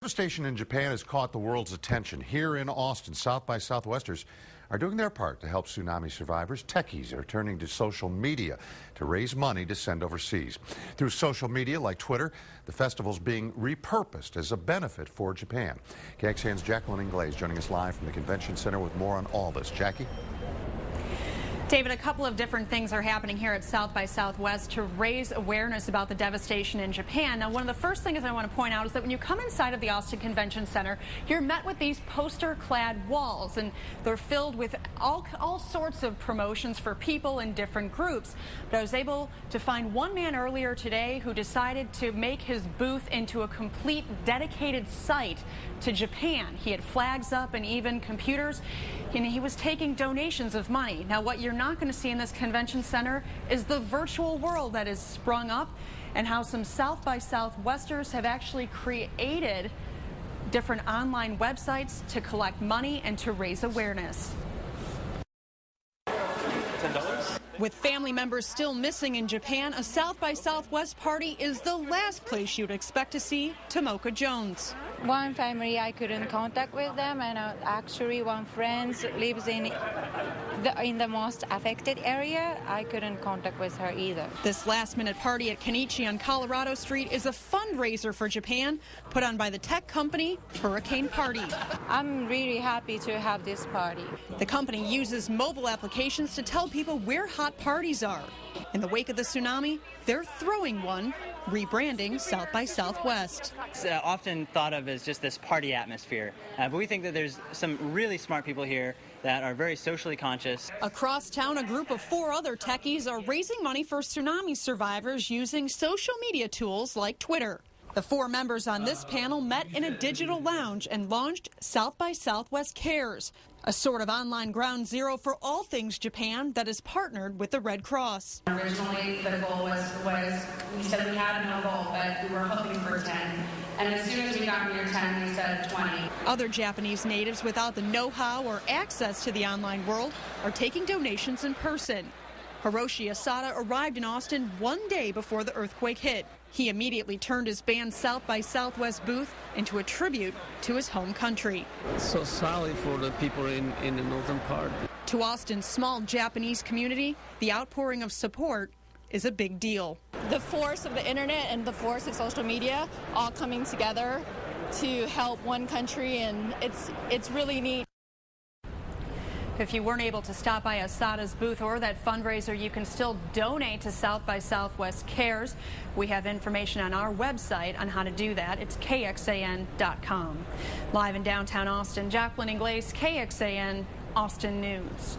Devastation in Japan has caught the world's attention. Here in Austin, South by Southwesters are doing their part to help tsunami survivors. Techies are turning to social media to raise money to send overseas. Through social media like Twitter, the festival's being repurposed as a benefit for Japan. KXAN's Jacqueline Inglés joining us live from the Convention Center with more on all this. Jackie? David, a couple of different things are happening here at South by Southwest to raise awareness about the devastation in Japan. Now, one of the first things I want to point out is that when you come inside of the Austin Convention Center, you're met with these poster-clad walls, and they're filled with all sorts of promotions for people in different groups. But I was able to find one man earlier today who decided to make his booth into a complete dedicated site to Japan. He had flags up and even computers, and he was taking donations of money. Now, what you're not going to see in this convention center is the virtual world that has sprung up and how some South by Southwesters have actually created different online websites to collect money and to raise awareness. $10? With family members still missing in Japan, a South by Southwest party is the last place you'd expect to see Tomoka Jones. One family I couldn't contact with them, and actually one friend lives in the most affected area. I couldn't contact with her either. This last-minute party at Kenichi on Colorado Street is a fundraiser for Japan put on by the tech company Hurricane Party. I'm really happy to have this party. The company uses mobile applications to tell people where hot parties are. In the wake of the tsunami, they're throwing one, rebranding South by Southwest. It's often thought of as just this party atmosphere, but we think that there's some really smart people here that are very socially conscious. Across town, a group of 4 other techies are raising money for tsunami survivors using social media tools like Twitter. The 4 members on this panel met in a digital lounge and launched South by Southwest Cares, a sort of online ground zero for all things Japan that is partnered with the Red Cross. Originally, the goal was we said we had no goal, but we were hoping for 10. And as soon as we got near 10, we said 20. Other Japanese natives without the know-how or access to the online world are taking donations in person. Hiroshi Asada arrived in Austin one day before the earthquake hit. He immediately turned his band South by Southwest booth into a tribute to his home country. So sorry for the people in the northern part. To Austin's small Japanese community, the outpouring of support is a big deal. The force of the internet and the force of social media all coming together to help one country, and it's really neat. If you weren't able to stop by Asada's booth or that fundraiser, you can still donate to South by Southwest Cares. We have information on our website on how to do that. It's KXAN.com. Live in downtown Austin, Jacqueline Inglés, KXAN Austin News.